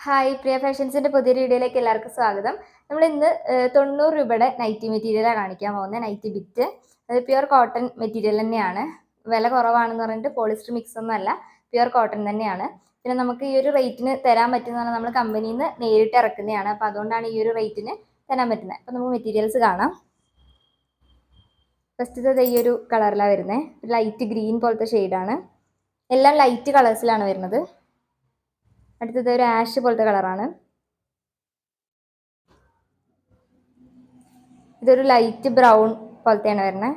Hi പ്രിയ ഫാഷൻസിന്റെ പുതിയൊരു വീഡിയോയിലേക്ക് എല്ലാവർക്കും സ്വാഗതം. നമ്മൾ ഇന്ന് 90 രൂപയുടെ നൈറ്റി മെറ്റീരിയലാണ് കാണിക്കാൻ പോകുന്നത്. നൈറ്റി ബിറ്റ് അത് പ്യുവർ കോട്ടൺ മെറ്റീരിയൽ തന്നെയാണ്. വില കുറവാണെന്ന് പറഞ്ഞിട്ട് പോളിസ്റ്റർ മിക്സ് ഒന്നും അല്ല, പ്യുവർ കോട്ടൺ തന്നെയാണ്. പിന്നെ നമുക്ക് ഈ ഒരു റേറ്റിന് തരാൻ പറ്റുന്നതാണ്, നമ്മൾ കമ്പനിയിൽ നിന്ന് നേരിട്ട് ഇറക്കുന്നതാണ്. അപ്പോൾ അതുകൊണ്ടാണ് ഈ ഒരു റേറ്റിന് തരാൻ പറ്റുന്നത്. അപ്പോൾ നമുക്ക് മെറ്റീരിയൽസ് കാണാം. ഫസ്റ്റ് ഈ ഒരു കളറിലാണ് വരുന്നത്, ലൈറ്റ് ഗ്രീൻ പോലത്തെ ഷെയ്ഡാണ്. എല്ലാം ലൈറ്റ് കളേഴ്സിലാണ് വരുന്നത്. അടുത്തത് ഒരു ആഷ് പോലത്തെ കളറാണ്. ഇതൊരു ലൈറ്റ് ബ്രൗൺ പോലത്തെയാണ് വരുന്നത്.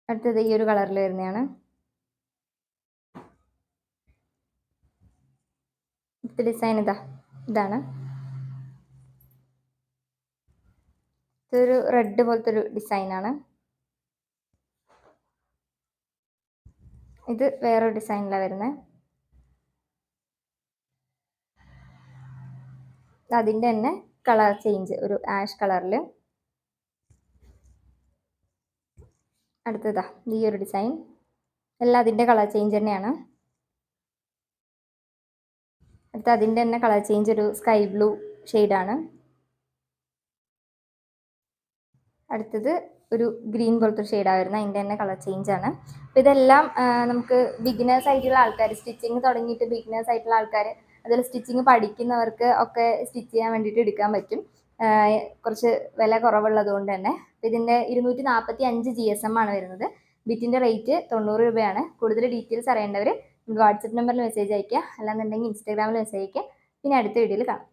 അടുത്തത് ഈ ഒരു കളറിൽ വരുന്നതാണ്. അടുത്ത ഡിസൈൻ ഇതാണ്. ഇതൊരു റെഡ് പോലത്തെ ഒരു ഡിസൈനാണ്. ഇത് വേറൊരു ഡിസൈനിലാണ് വരുന്നത്. അതിൻ്റെ തന്നെ കളർ ചേഞ്ച്, ഒരു ആഷ് കളറിൽ. അടുത്തതാ ഈ ഒരു ഡിസൈൻ, എല്ലാം അതിൻ്റെ കളർ ചേഞ്ച് തന്നെയാണ്. അടുത്ത അതിൻ്റെ തന്നെ കളർ ചേഞ്ച്, ഒരു സ്കൈ ബ്ലൂ ഷെയ്ഡാണ്. അടുത്തത് ഒരു ഗ്രീൻ പോലത്തെ ഒരു ഷെയ്ഡാണ് വരുന്നത്, അതിൻ്റെ തന്നെ കളർ ചേഞ്ച് ആണ്. അപ്പോൾ ഇതെല്ലാം നമുക്ക് ബിഗിനേഴ്സ് ആയിട്ടുള്ള ആൾക്കാർ, സ്റ്റിച്ചിങ് തുടങ്ങിയിട്ട് ബിഗിനേഴ്സ് ആയിട്ടുള്ള ആൾക്കാർ, അതിൽ സ്റ്റിച്ചിങ് പഠിക്കുന്നവർക്ക് ഒക്കെ സ്റ്റിച്ച് ചെയ്യാൻ വേണ്ടിയിട്ട് എടുക്കാൻ പറ്റും. കുറച്ച് വില കുറവുള്ളത് കൊണ്ട് തന്നെ. ഇതിൻ്റെ 245 GSM ആണ് വരുന്നത്. ബിറ്റിൻ്റെ റേറ്റ് 90 രൂപയാണ്. കൂടുതൽ ഡീറ്റെയിൽസ് അറിയേണ്ടവർ വാട്സപ്പ് നമ്പറിൽ മെസ്സേജ് അയയ്ക്കുക, അല്ലാന്നുണ്ടെങ്കിൽ ഇൻസ്റ്റാഗ്രാമിൽ മെസ്സേജ് അയയ്ക്കുക. പിന്നെ അടുത്ത വീഡിയോയിൽ കാണാം.